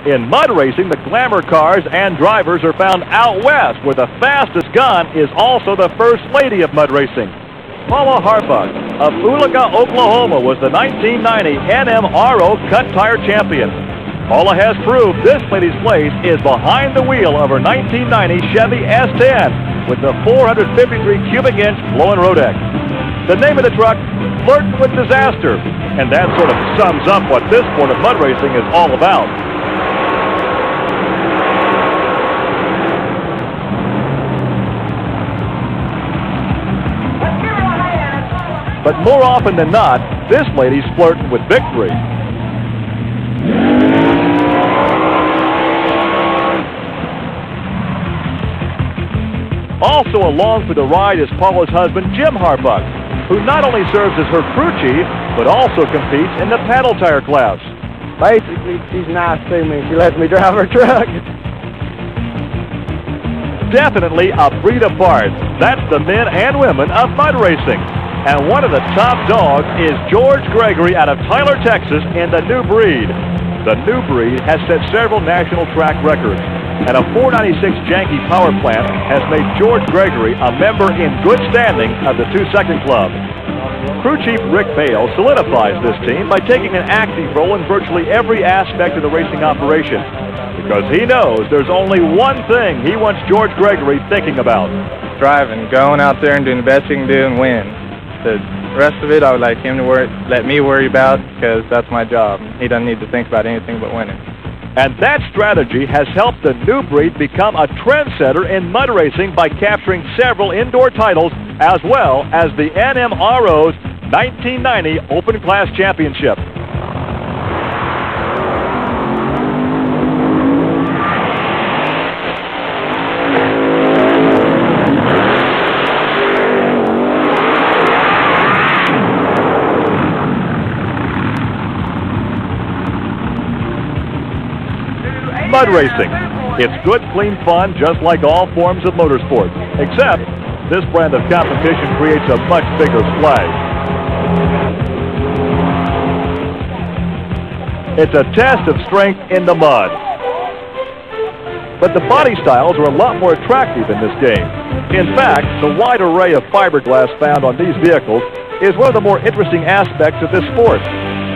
In mud racing, the glamour cars and drivers are found out west, where the fastest gun is also the first lady of mud racing. Paula Harbuck of Oologah, Oklahoma was the 1990 NMRO Cut Tire champion. Paula has proved this lady's place is behind the wheel of her 1990 Chevy S10 with the 453 cubic inch Flowin' Rodex. The name of the truck, Flirtin' with Disaster, and that sort of sums up what this sport of mud racing is all about. But more often than not, this lady's flirting with victory. Also along for the ride is Paula's husband, Jim Harbuck, who not only serves as her crew chief, but also competes in the paddle tire class. Basically, she's nice to me. She lets me drive her truck. Definitely a breed apart. That's the men and women of mud racing. And one of the top dogs is George Gregory out of Tyler, Texas, in the New Breed. The New Breed has set several national track records, and a 496 Yankee power plant has made George Gregory a member in good standing of the 2-Second Club. Crew Chief Rick Bale solidifies this team by taking an active role in virtually every aspect of the racing operation, because he knows there's only one thing he wants George Gregory thinking about. Driving, going out there and doing the best you can do and win. The rest of it, I would like him to let me worry about, because that's my job. He doesn't need to think about anything but winning. And that strategy has helped the New Breed become a trendsetter in mud racing by capturing several indoor titles, as well as the NMRO's 1990 Open Class Championship. Mud racing. It's good, clean fun, just like all forms of motorsports, except this brand of competition creates a much bigger splash. It's a test of strength in the mud. But the body styles are a lot more attractive in this game. In fact, the wide array of fiberglass found on these vehicles is one of the more interesting aspects of this sport.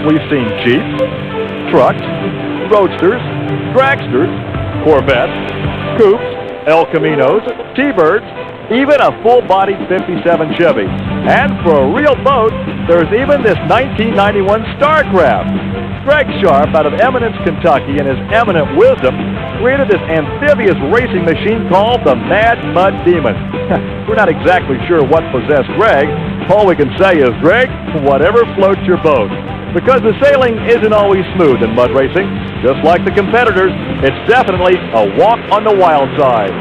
We've seen Jeeps, trucks, roadsters, dragsters, Corvettes, coupes, El Caminos, T-Birds, even a full-bodied 57 Chevy. And for a real boat, there's even this 1991 Starcraft. Greg Sharp out of Eminence, Kentucky, in his eminent wisdom, created this amphibious racing machine called the Mad Mud Demon. We're not exactly sure what possessed Greg. All we can say is, Greg, whatever floats your boat. Because the sailing isn't always smooth in mud racing. Just like the competitors, it's definitely a walk on the wild side.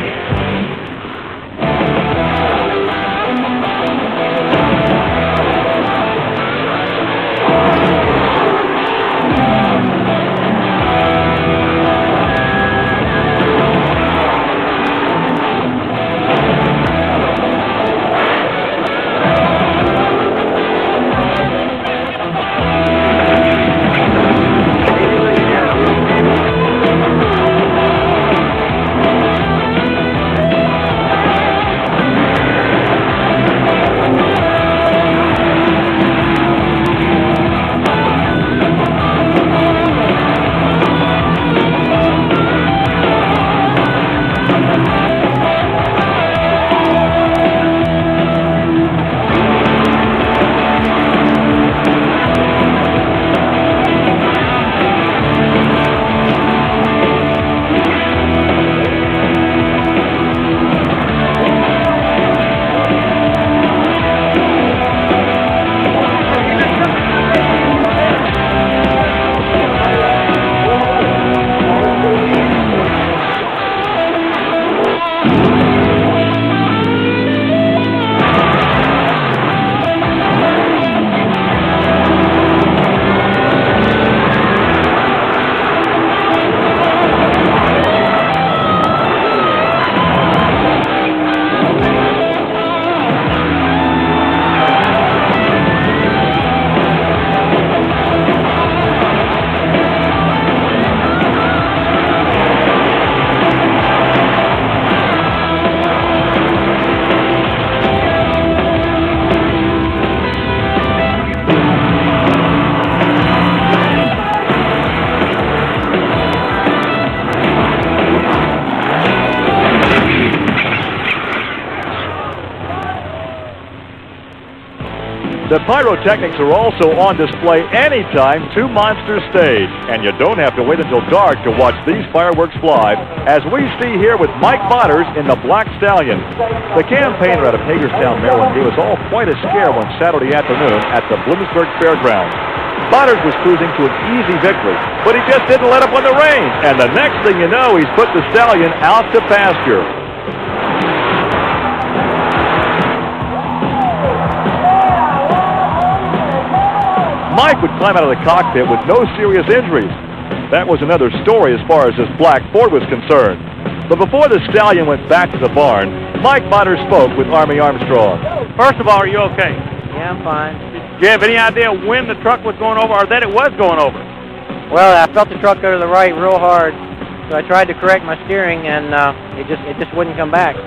The pyrotechnics are also on display anytime two monsters stage, and you don't have to wait until dark to watch these fireworks fly, as we see here with Mike Botters in the Black Stallion. The campaigner out of Hagerstown, Maryland, gave us all quite a scare one Saturday afternoon at the Bloomsburg Fairgrounds. Botters was cruising to an easy victory, but he just didn't let up on the reins, and the next thing you know, he's put the stallion out to pasture. Mike would climb out of the cockpit with no serious injuries. That was another story as far as this black Ford was concerned. But before the stallion went back to the barn, Mike Botters spoke with Army Armstrong. First of all, are you okay? Yeah, I'm fine. Do you have any idea when the truck was going over or that it was going over? Well, I felt the truck go to the right real hard, so I tried to correct my steering, and it just wouldn't come back.